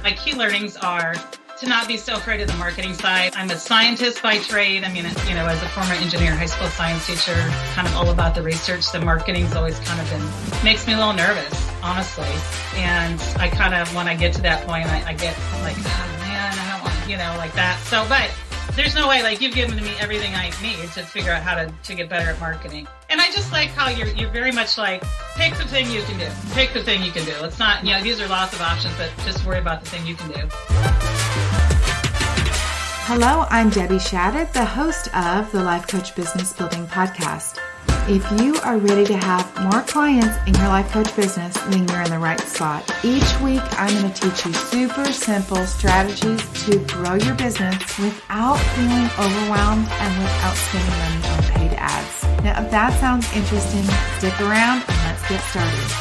My key learnings are to not be so afraid of the marketing side. I'm a scientist by trade. I mean, as a former engineer, high school science teacher, kind of all about the research. The marketing's always kind of makes me a little nervous, honestly. And I kind of, when I get to that point, I get like, oh man, I don't want, like that. So, but there's no way, like you've given me everything I need to figure out how to get better at marketing. And I just like how you're very much like, pick the thing you can do. Pick the thing you can do. Let's not, these are lots of options, but just worry about the thing you can do. Hello, I'm Debbie Shadid, the host of the Life Coach Business Building Podcast. If you are ready to have more clients in your life coach business, then you're in the right spot. Each week, I'm going to teach you super simple strategies to grow your business without feeling overwhelmed and without spending money on paid ads. Now, if that sounds interesting, stick around and let's get started.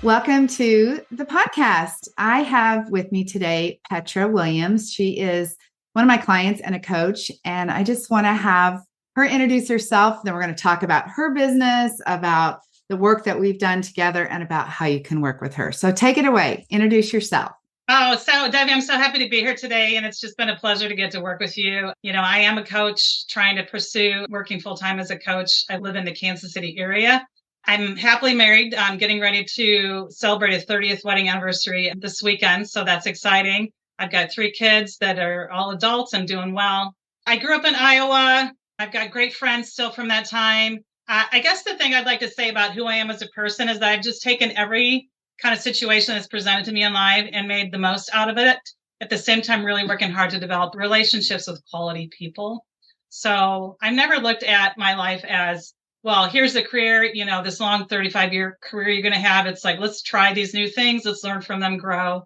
Welcome to the podcast. I have with me today Petra Williams. She is one of my clients and a coach, and I just want to have her introduce herself. Then we're going to talk about her business, about the work that we've done together, and about how you can work with her. So take it away. Introduce yourself. Oh, so Debbie, I'm so happy to be here today, and it's just been a pleasure to get to work with you. I am a coach trying to pursue working full-time as a coach. I live in the Kansas City area. I'm happily married. I'm getting ready to celebrate a 30th wedding anniversary this weekend, so that's exciting. I've got 3 kids that are all adults and doing well. I grew up in Iowa. I've got great friends still from that time. I guess the thing I'd like to say about who I am as a person is that I've just taken every kind of situation that's presented to me in life and made the most out of it. At the same time, really working hard to develop relationships with quality people. So I've never looked at my life as, well, here's the career, this long 35-year career you're going to have. It's like, let's try these new things. Let's learn from them, grow.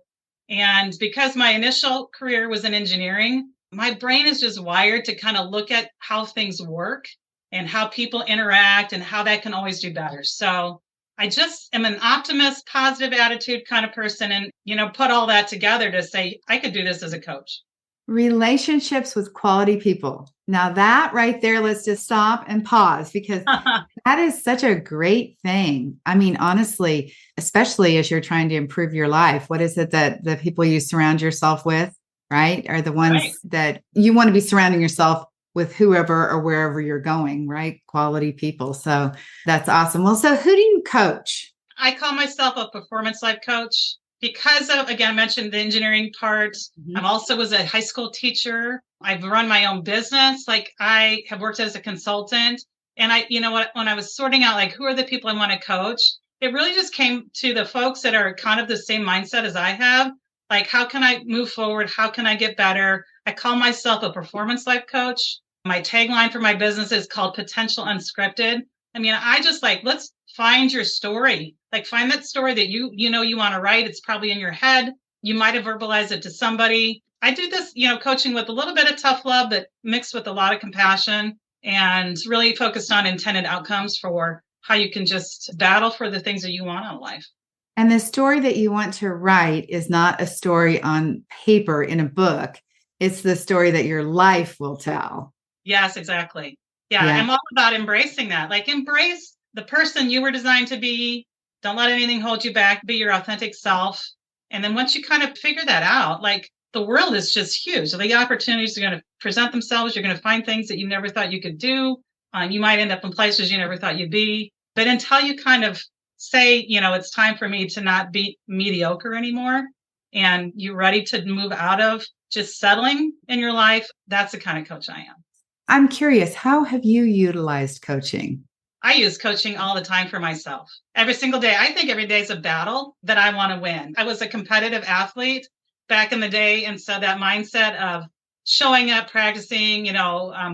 And because my initial career was in engineering, my brain is just wired to kind of look at how things work and how people interact and how that can always do better. So I just am an optimist, positive attitude kind of person and, put all that together to say, I could do this as a coach. Relationships with quality people. Now that right there, let's just stop and pause because that is such a great thing. I mean, honestly, especially as you're trying to improve your life, what is it that the people you surround yourself with, right, are the ones that you want to be surrounding yourself with, whoever or wherever you're going, right? Quality people. So that's awesome. Well, so who do you coach? I call myself a performance life coach. Because of, again, I mentioned the engineering part. Mm-hmm. I also was a high school teacher. I've run my own business. Like I have worked as a consultant. And when I was sorting out like, who are the people I want to coach, it really just came to the folks that are kind of the same mindset as I have. Like, how can I move forward? How can I get better? I call myself a performance life coach. My tagline for my business is called Potential Unscripted. I mean, I just like, let's find your story. Like find that story that you want to write. It's probably in your head. You might have verbalized it to somebody. I do this, coaching with a little bit of tough love, but mixed with a lot of compassion and really focused on intended outcomes for how you can just battle for the things that you want out of life. And the story that you want to write is not a story on paper in a book. It's the story that your life will tell. Yes, exactly. Yeah. I'm all about embracing that. Like embrace the person you were designed to be. Don't let anything hold you back. Be your authentic self. And then once you kind of figure that out, like the world is just huge. So the opportunities are going to present themselves. You're going to find things that you never thought you could do. You might end up in places you never thought you'd be. But until you kind of say, it's time for me to not be mediocre anymore, and you're ready to move out of just settling in your life, that's the kind of coach I am. I'm curious, how have you utilized coaching? I use coaching all the time for myself. Every single day. I think every day is a battle that I want to win. I was a competitive athlete back in the day. And so that mindset of showing up, practicing,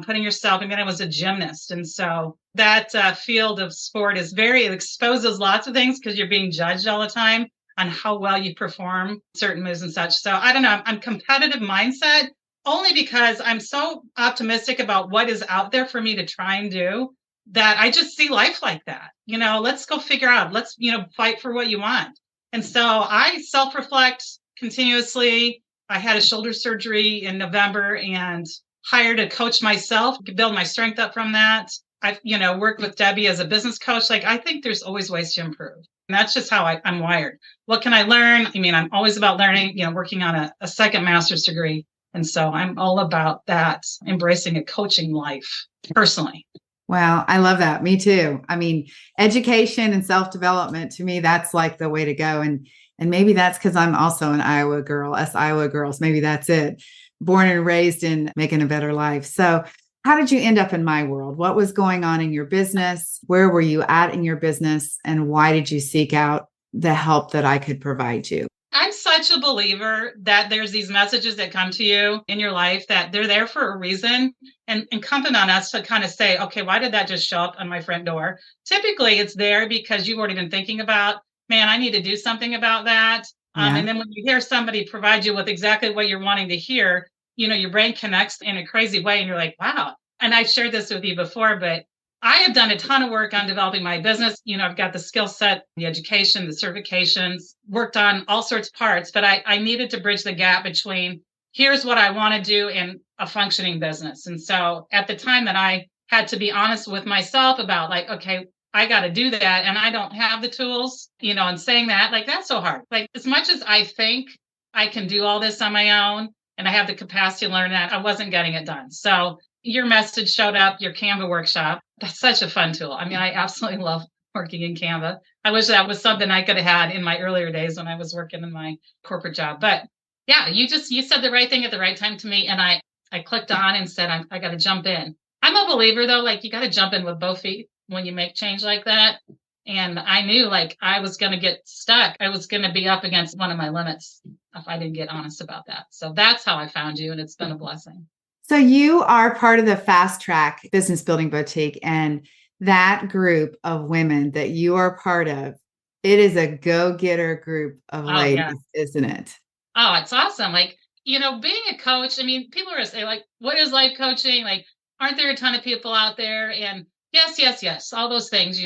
putting yourself, I was a gymnast. And so that field of sport is it exposes lots of things because you're being judged all the time on how well you perform certain moves and such. So I don't know, I'm competitive mindset only because I'm so optimistic about what is out there for me to try and do. That I just see life like that. Let's go figure out, let's, fight for what you want. And so I self-reflect continuously. I had a shoulder surgery in November and hired a coach myself to build my strength up from that. I've, worked with Debbie as a business coach. Like, I think there's always ways to improve. And that's just how I'm wired. What can I learn? I mean, I'm always about learning, working on a second master's degree. And so I'm all about that, embracing a coaching life personally. Wow, I love that. Me too. I mean, education and self-development, to me, that's like the way to go. And maybe that's because I'm also an Iowa girl, us Iowa girls. Maybe that's it. Born and raised in making a better life. So how did you end up in my world? What was going on in your business? Where were you at in your business? And why did you seek out the help that I could provide you? I'm such a believer that there's these messages that come to you in your life that they're there for a reason, and incumbent on us to kind of say, okay, why did that just show up on my front door? Typically it's there because you've already been thinking about, man, I need to do something about that. Yeah. And then when you hear somebody provide you with exactly what you're wanting to hear, your brain connects in a crazy way and you're like, wow. And I've shared this with you before, but I have done a ton of work on developing my business. I've got the skill set, the education, the certifications, worked on all sorts of parts, but I needed to bridge the gap between here's what I want to do and a functioning business. And so at the time that I had to be honest with myself about like, okay, I got to do that. And I don't have the tools, and saying that, like, that's so hard. Like, as much as I think I can do all this on my own and I have the capacity to learn that, I wasn't getting it done. So your message showed up, your Canva workshop. That's such a fun tool. I mean, I absolutely love working in Canva. I wish that was something I could have had in my earlier days when I was working in my corporate job. But yeah, you said the right thing at the right time to me. And I clicked on and said, I got to jump in. I'm a believer though, like you got to jump in with both feet when you make change like that. And I knew like I was going to get stuck. I was going to be up against one of my limits if I didn't get honest about that. So that's how I found you. And it's been a blessing. So you are part of the Fast Track Business Building Boutique, and that group of women that you are part of, it is a go-getter group of ladies, isn't it? Oh, it's awesome. Like, being a coach, I mean, people are going to say like, what is life coaching? Like, aren't there a ton of people out there? And yes, all those things,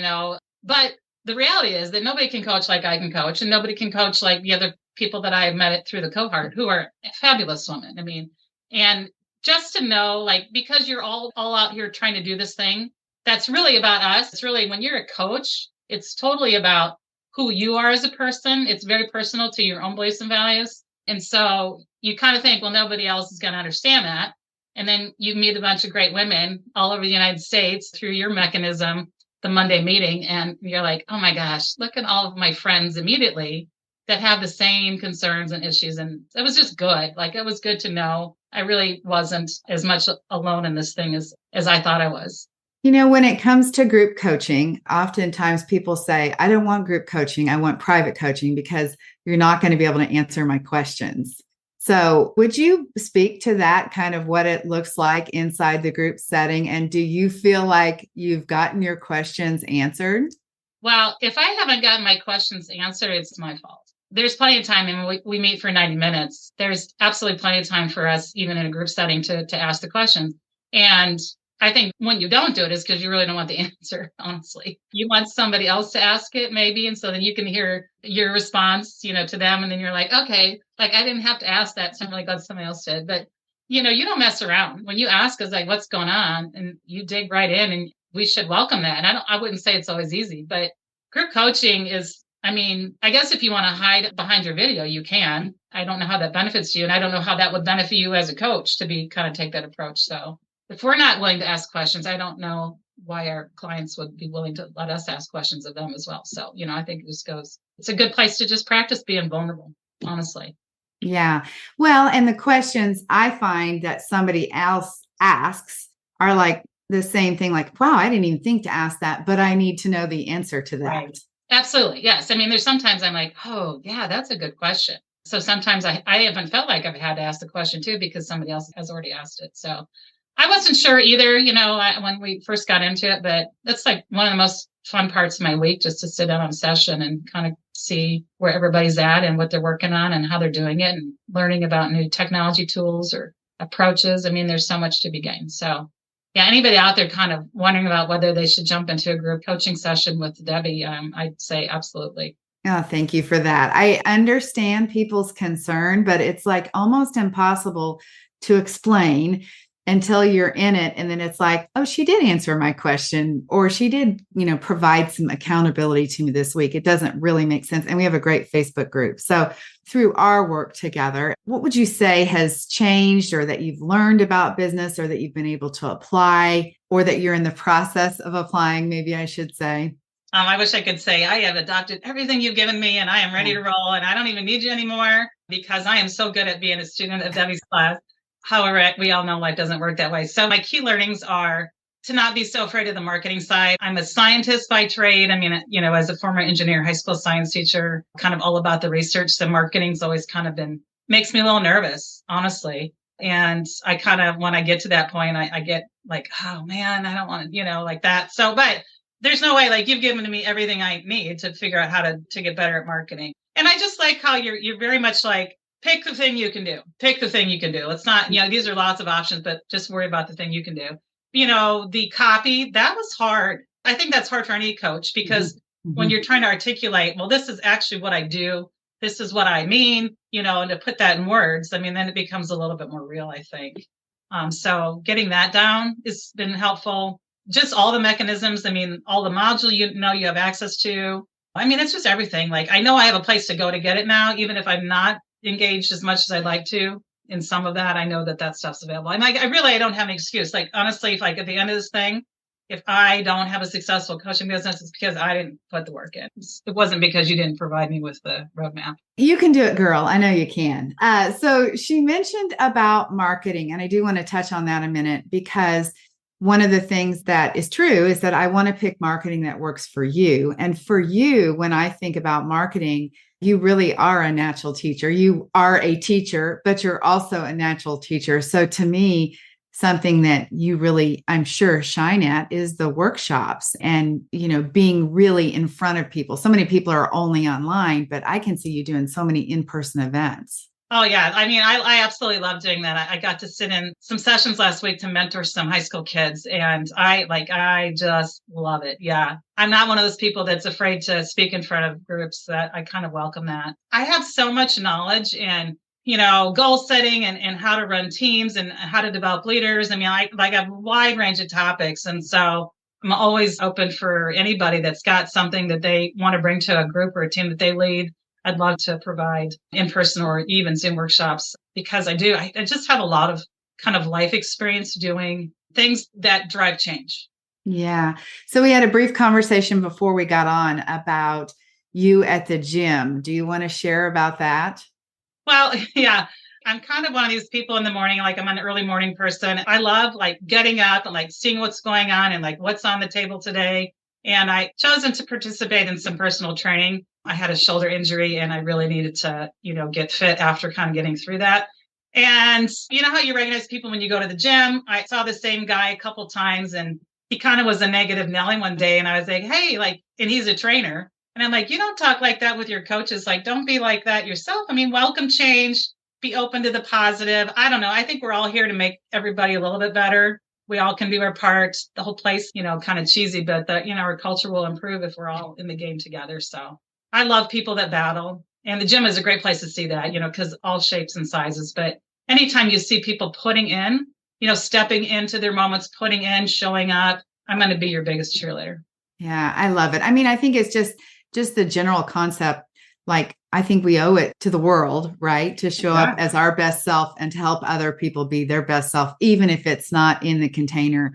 but the reality is that nobody can coach like I can coach, and nobody can coach like the other people that I have met through the cohort who are fabulous women. I mean, and just to know, like, because you're all out here trying to do this thing, that's really about us. It's really, when you're a coach, it's totally about who you are as a person. It's very personal to your own beliefs and values. And so you kind of think, well, nobody else is going to understand that. And then you meet a bunch of great women all over the United States through your mechanism, the Monday meeting. And you're like, oh my gosh, look at all of my friends immediately that have the same concerns and issues. And it was just good. Like, it was good to know I really wasn't as much alone in this thing as I thought I was. When it comes to group coaching, oftentimes people say, I don't want group coaching. I want private coaching because you're not going to be able to answer my questions. So would you speak to that, kind of what it looks like inside the group setting? And do you feel like you've gotten your questions answered? Well, if I haven't gotten my questions answered, it's my fault. There's plenty of time, and we meet for 90 minutes. There's absolutely plenty of time for us, even in a group setting, to ask the questions. And I think when you don't do it is because you really don't want the answer, honestly. You want somebody else to ask it, maybe. And so then you can hear your response, to them. And then you're like, okay, like I didn't have to ask that. So I'm really glad somebody else did. But, you don't mess around. When you ask us like, what's going on? And you dig right in, and we should welcome that. And I wouldn't say it's always easy, but group coaching is, I mean, I guess if you want to hide behind your video, you can. I don't know how that benefits you. And I don't know how that would benefit you as a coach to take that approach. So if we're not willing to ask questions, I don't know why our clients would be willing to let us ask questions of them as well. So, I think it's a good place to just practice being vulnerable, honestly. Yeah. Well, and the questions I find that somebody else asks are like the same thing, like, wow, I didn't even think to ask that, but I need to know the answer to that. Right. Absolutely. Yes. I mean, there's sometimes I'm like, oh, yeah, that's a good question. So sometimes I haven't felt like I've had to ask the question too, because somebody else has already asked it. So I wasn't sure either, when we first got into it, but that's like one of the most fun parts of my week, just to sit down on a session and kind of see where everybody's at and what they're working on and how they're doing it, and learning about new technology tools or approaches. I mean, there's so much to be gained. So yeah, anybody out there kind of wondering about whether they should jump into a group coaching session with Debbie, I'd say absolutely. Oh, thank you for that. I understand people's concern, but it's like almost impossible to explain until you're in it. And then it's like, oh, she did answer my question, or she did, provide some accountability to me this week. It doesn't really make sense. And we have a great Facebook group. So through our work together, what would you say has changed, or that you've learned about business, or that you've been able to apply, or that you're in the process of applying, maybe I should say? I wish I could say I have adopted everything you've given me and I am ready to roll and I don't even need you anymore, because I am so good at being a student of Debbie's class. However, we all know life doesn't work that way. So my key learnings are to not be so afraid of the marketing side. I'm a scientist by trade. I mean, as a former engineer, high school science teacher, kind of all about the research. The marketing's always kind of makes me a little nervous, honestly. And I kind of, when I get to that point, I get like, oh man, I don't want to, like that. So, but there's no way, like, you've given me everything I need to figure out how to get better at marketing. And I just like how you're very much like, pick the thing you can do. Pick the thing you can do. It's not, these are lots of options, but just worry about the thing you can do. The copy, that was hard. I think that's hard for any coach, because when you're trying to articulate, well, this is actually what I do. This is what I mean, and to put that in words, I mean, then it becomes a little bit more real, I think. So getting that down has been helpful. Just all the mechanisms. I mean, all the modules, you have access to. I mean, it's just everything. Like, I know I have a place to go to get it now, even if I'm not engaged as much as I'd like to in some of that. I know that stuff's available. I'm like, I don't have an excuse. Like, honestly, if like at the end of this thing, if I don't have a successful coaching business, it's because I didn't put the work in. It wasn't because you didn't provide me with the roadmap. You can do it, girl. I know you can. So she mentioned about marketing, and I do want to touch on that a minute, because one of the things that is true is that I want to pick marketing that works for you. And for you, when I think about marketing, you really are a natural teacher. You are a teacher, but you're also a natural teacher. So to me, something that you really, I'm sure, shine at is the workshops and, being really in front of people. So many people are only online, but I can see you doing so many in-person events. Oh, yeah. I mean, I absolutely love doing that. I got to sit in some sessions last week to mentor some high school kids, and I just love it. Yeah. I'm not one of those people that's afraid to speak in front of groups. That I kind of welcome that. I have so much knowledge in, goal setting and how to run teams and how to develop leaders. I mean, I have a wide range of topics. And so I'm always open for anybody that's got something that they want to bring to a group or a team that they lead. I'd love to provide in-person or even Zoom workshops, because I just have a lot of kind of life experience doing things that drive change. Yeah. So we had a brief conversation before we got on about you at the gym. Do you want to share about that? Well, yeah, I'm kind of one of these people in the morning, like I'm an early morning person. I love like getting up and like seeing what's going on and like what's on the table today. And I chosen to participate in some personal training. I had a shoulder injury and I really needed to, get fit after kind of getting through that. And you know how you recognize people when you go to the gym? I saw the same guy a couple times, and he kind of was a negative Nelly one day. And I was like, hey, and he's a trainer. And I'm like, you don't talk like that with your coaches. Like, don't be like that yourself. I mean, welcome change, be open to the positive. I don't know. I think we're all here to make everybody a little bit better. We all can do our part. The whole place, kind of cheesy, but our culture will improve if we're all in the game together. So I love people that battle, and the gym is a great place to see that, because all shapes and sizes. But anytime you see people putting in, stepping into their moments, putting in, showing up, I'm going to be your biggest cheerleader. Yeah, I love it. I mean, I think it's just the general concept. Like, I think we owe it to the world, right? To show up as our best self and to help other people be their best self, even if it's not in the container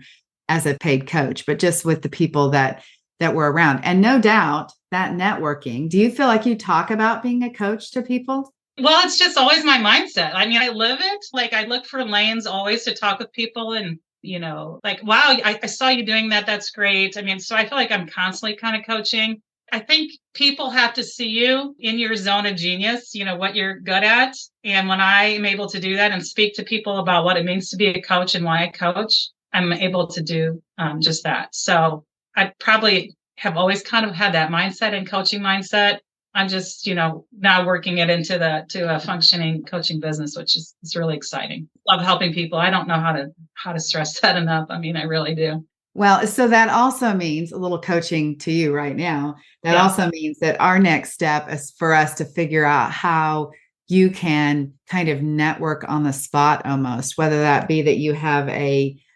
as a paid coach, but just with the people that we're around. And no doubt that networking, do you feel like you talk about being a coach to people? Well, it's just always my mindset. I mean, I live it. Like, I look for lanes always to talk with people and, like, wow, I saw you doing that. That's great. I mean, so I feel like I'm constantly kind of coaching. I think people have to see you in your zone of genius, what you're good at. And when I am able to do that and speak to people about what it means to be a coach and why I coach, I'm able to do just that. So I probably have always kind of had that mindset and coaching mindset. I'm just, now working it to a functioning coaching business, which is really exciting. Love helping people. I don't know how to stress that enough. I mean, I really do. Well, so that also means a little coaching to you right now. That also means that our next step is for us to figure out how you can kind of network on the spot almost, whether that be that you have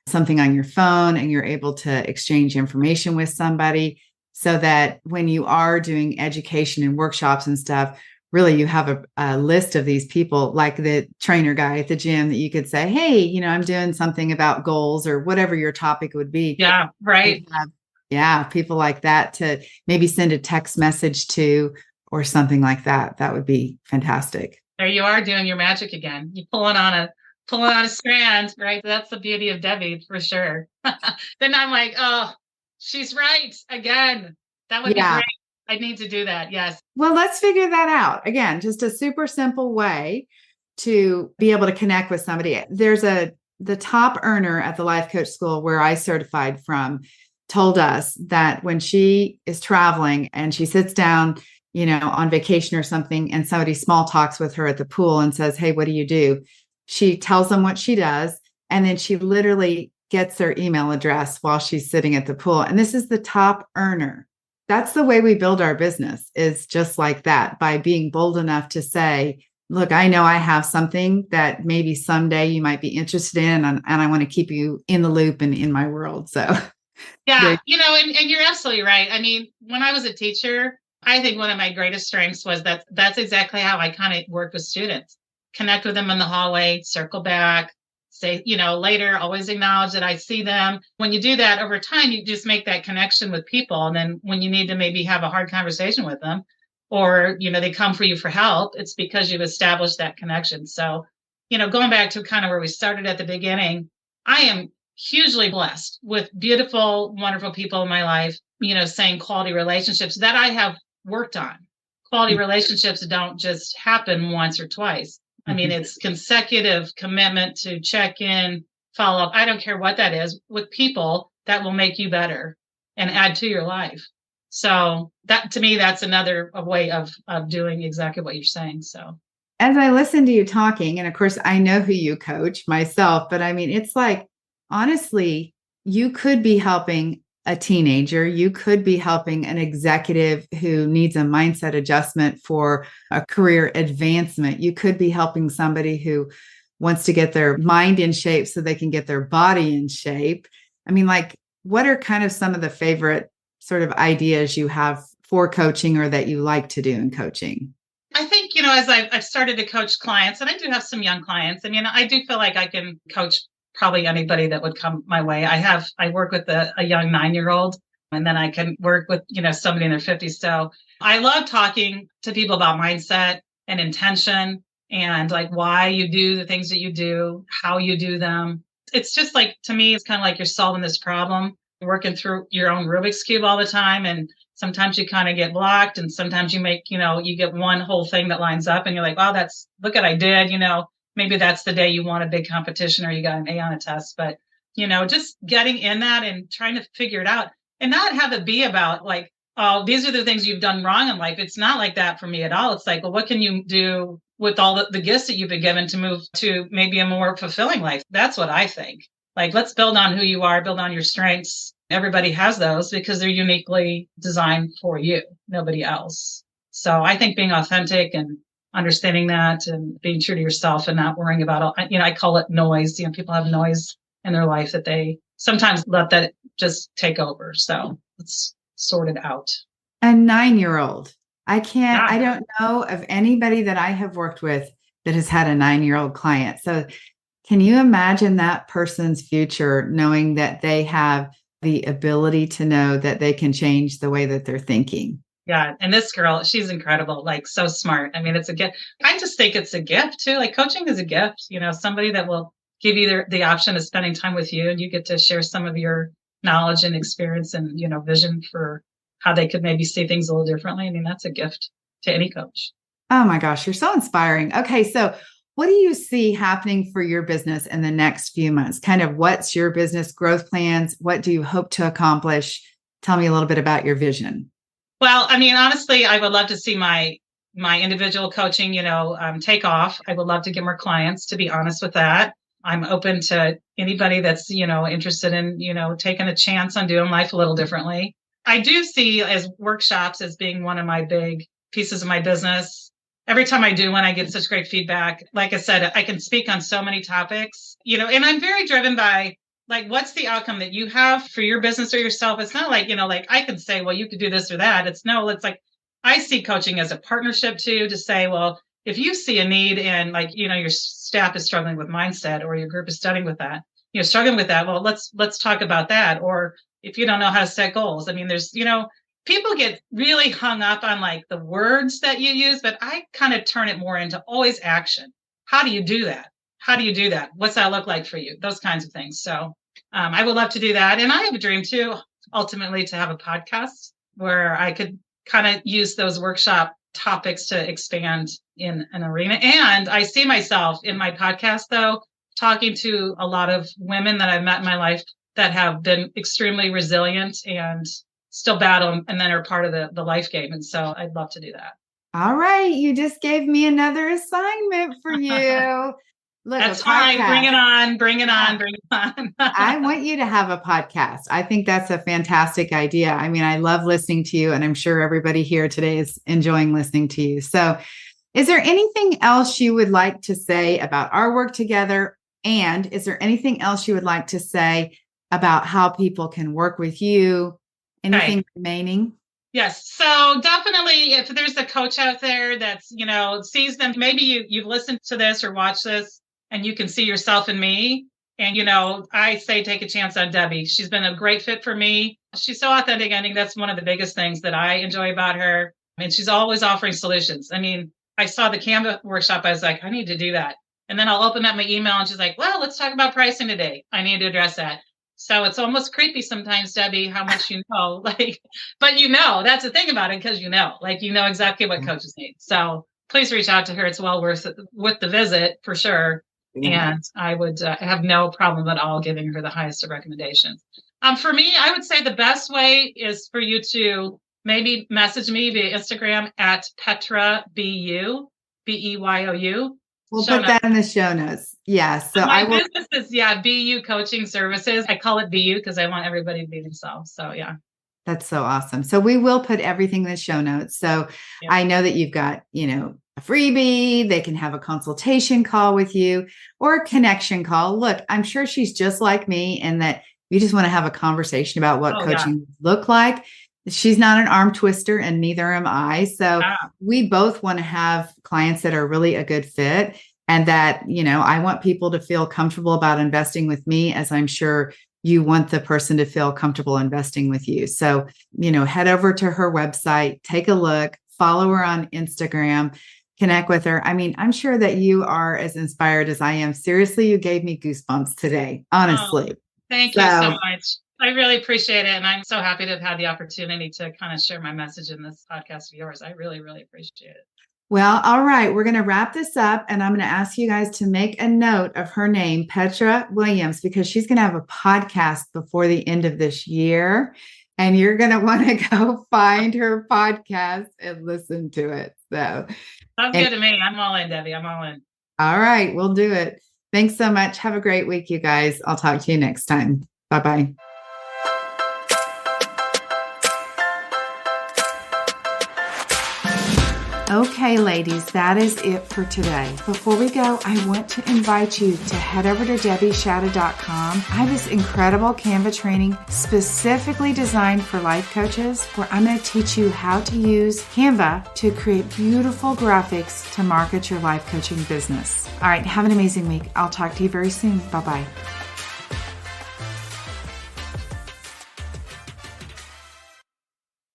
something on your phone and you're able to exchange information with somebody, so that when you are doing education and workshops and stuff, really you have a list of these people, like the trainer guy at the gym, that you could say, hey, I'm doing something about goals or whatever your topic would be. Yeah, right. People like that to maybe send a text message to or something like that. That would be fantastic. There you are doing your magic again. You pulling on a strand, right? That's the beauty of Debbie for sure. Then I'm like, oh, she's right again. That would be great. I need to do that. Yes. Well, let's figure that out. Again, just a super simple way to be able to connect with somebody. There's the top earner at the life coach school where I certified from told us that when she is traveling and she sits down, on vacation or something, and somebody small talks with her at the pool and says, hey, what do you do? She tells them what she does. And then she literally gets their email address while she's sitting at the pool. And this is the top earner. That's the way we build our business, is just like that, by being bold enough to say, look, I know I have something that maybe someday you might be interested in, and I want to keep you in the loop and in my world. So, yeah, and you're absolutely right. I mean, when I was a teacher, I think one of my greatest strengths was that's exactly how I kind of work with students. Connect with them in the hallway, circle back, say, later, always acknowledge that I see them. When you do that over time, you just make that connection with people. And then when you need to maybe have a hard conversation with them, or, they come for you for help, it's because you've established that connection. So, going back to kind of where we started at the beginning, I am hugely blessed with beautiful, wonderful people in my life, saying quality relationships that I have worked on. Quality relationships don't just happen once or twice. I mean, it's consecutive commitment to check in, follow up. I don't care what that is, with people that will make you better and add to your life. So that, to me, that's another way of doing exactly what you're saying. So as I listen to you talking, and of course, I know who you coach myself, but I mean, it's like, honestly, you could be helping a teenager, you could be helping an executive who needs a mindset adjustment for a career advancement. You could be helping somebody who wants to get their mind in shape so they can get their body in shape. I mean, like, what are kind of some of the favorite sort of ideas you have for coaching, or that you like to do in coaching? I think, as I've started to coach clients, and I do have some young clients, I mean, I do feel like I can coach probably anybody that would come my way. I work with a young 9-year-old, and then I can work with, somebody in their 50s. So I love talking to people about mindset and intention, and like why you do the things that you do, how you do them. It's just like, to me, it's kind of like you're solving this problem, working through your own Rubik's Cube all the time. And sometimes you kind of get blocked, and sometimes you make, you get one whole thing that lines up and you're like, oh, look what I did, maybe that's the day you won a big competition or you got an A on a test. But, just getting in that and trying to figure it out, and not have it be about like, oh, these are the things you've done wrong in life. It's not like that for me at all. It's like, well, what can you do with all the gifts that you've been given to move to maybe a more fulfilling life? That's what I think. Like, let's build on who you are, build on your strengths. Everybody has those because they're uniquely designed for you, nobody else. So I think being authentic and understanding that and being true to yourself and not worrying about, I call it noise. People have noise in their life that they sometimes let that just take over. So let's sort it out. A 9-year-old. I don't know of anybody that I have worked with that has had a 9-year-old client. So can you imagine that person's future, knowing that they have the ability to know that they can change the way that they're thinking? Yeah. And this girl, she's incredible, like so smart. I mean, it's a gift. I just think it's a gift too. Like, coaching is a gift, somebody that will give you the option of spending time with you, and you get to share some of your knowledge and experience and, vision for how they could maybe see things a little differently. I mean, that's a gift to any coach. Oh my gosh, you're so inspiring. Okay. So what do you see happening for your business in the next few months? Kind of what's your business growth plans? What do you hope to accomplish? Tell me a little bit about your vision. Well, I mean, honestly, I would love to see my individual coaching, take off. I would love to get more clients, to be honest with that. I'm open to anybody that's, interested in, taking a chance on doing life a little differently. I do see as workshops as being one of my big pieces of my business. every time I do one, I get such great feedback. Like I said, I can speak on so many topics, and I'm very driven by like, what's the outcome that you have for your business or yourself? It's not like, like I could say, well, you could do this or that. It's like, I see coaching as a partnership too, to say, well, if you see a need and like, your staff is struggling with mindset or your group is struggling with that. Well, let's talk about that. Or if you don't know how to set goals, I mean, there's, people get really hung up on like the words that you use, but I kind of turn it more into always action. How do you do that? What's that look like for you? Those kinds of things. So I would love to do that. And I have a dream too, ultimately, to have a podcast where I could kind of use those workshop topics to expand in an arena. And I see myself in my podcast, though, talking to a lot of women that I've met in my life that have been extremely resilient and still battle and then are part of the life game. And so I'd love to do that. All right. You just gave me another assignment for you. Look, that's fine. Bring it on. I want you to have a podcast. I think that's a fantastic idea. I mean, I love listening to you, and I'm sure everybody here today is enjoying listening to you. So is there anything else you would like to say about our work together? And is there anything else you would like to say about how people can work with you? Anything remaining? Yes. So definitely, if there's a coach out there that's, sees them, maybe you've listened to this or watched this and you can see yourself in me. And, I say, take a chance on Debbie. She's been a great fit for me. She's so authentic. I think that's one of the biggest things that I enjoy about her. And she's always offering solutions. I mean, I saw the Canva workshop. I was like, I need to do that. And then I'll open up my email and she's like, well, let's talk about pricing today. I need to address that. So it's almost creepy sometimes, Debbie, how much you know, but that's the thing about it, because exactly what coaches need. So please reach out to her. It's well worth it with the visit for sure. Yeah. And I would have no problem at all giving her the highest of recommendations. For me, I would say the best way is for you to maybe message me via Instagram at Petra BU, BEYOU. We'll put that in the show notes. Yeah. So my business is BU Coaching Services. I call it BU because I want everybody to be themselves. So yeah. That's so awesome. So we will put everything in the show notes. So I know that you've got, a freebie. They can have a consultation call with you or a connection call. Look, I'm sure she's just like me in that you just want to have a conversation about what coaching look like. She's not an arm twister and neither am I. So we both want to have clients that are really a good fit, and that, I want people to feel comfortable about investing with me, as I'm sure you want the person to feel comfortable investing with you. So, head over to her website, take a look, follow her on Instagram, connect with her. I mean, I'm sure that you are as inspired as I am. Seriously, you gave me goosebumps today, honestly. Oh, thank you so much. I really appreciate it. And I'm so happy to have had the opportunity to kind of share my message in this podcast of yours. I really, really appreciate it. Well, all right. We're going to wrap this up, and I'm going to ask you guys to make a note of her name, Petra Williams, because she's going to have a podcast before the end of this year. And you're going to want to go find her podcast and listen to it. So sounds good to me. I'm all in, Debbie. I'm all in. All right. We'll do it. Thanks so much. Have a great week, you guys. I'll talk to you next time. Bye-bye. Okay, ladies, that is it for today. Before we go, I want to invite you to head over to debbieshada.com. I have this incredible Canva training specifically designed for life coaches, where I'm going to teach you how to use Canva to create beautiful graphics to market your life coaching business. All right, have an amazing week. I'll talk to you very soon. Bye-bye.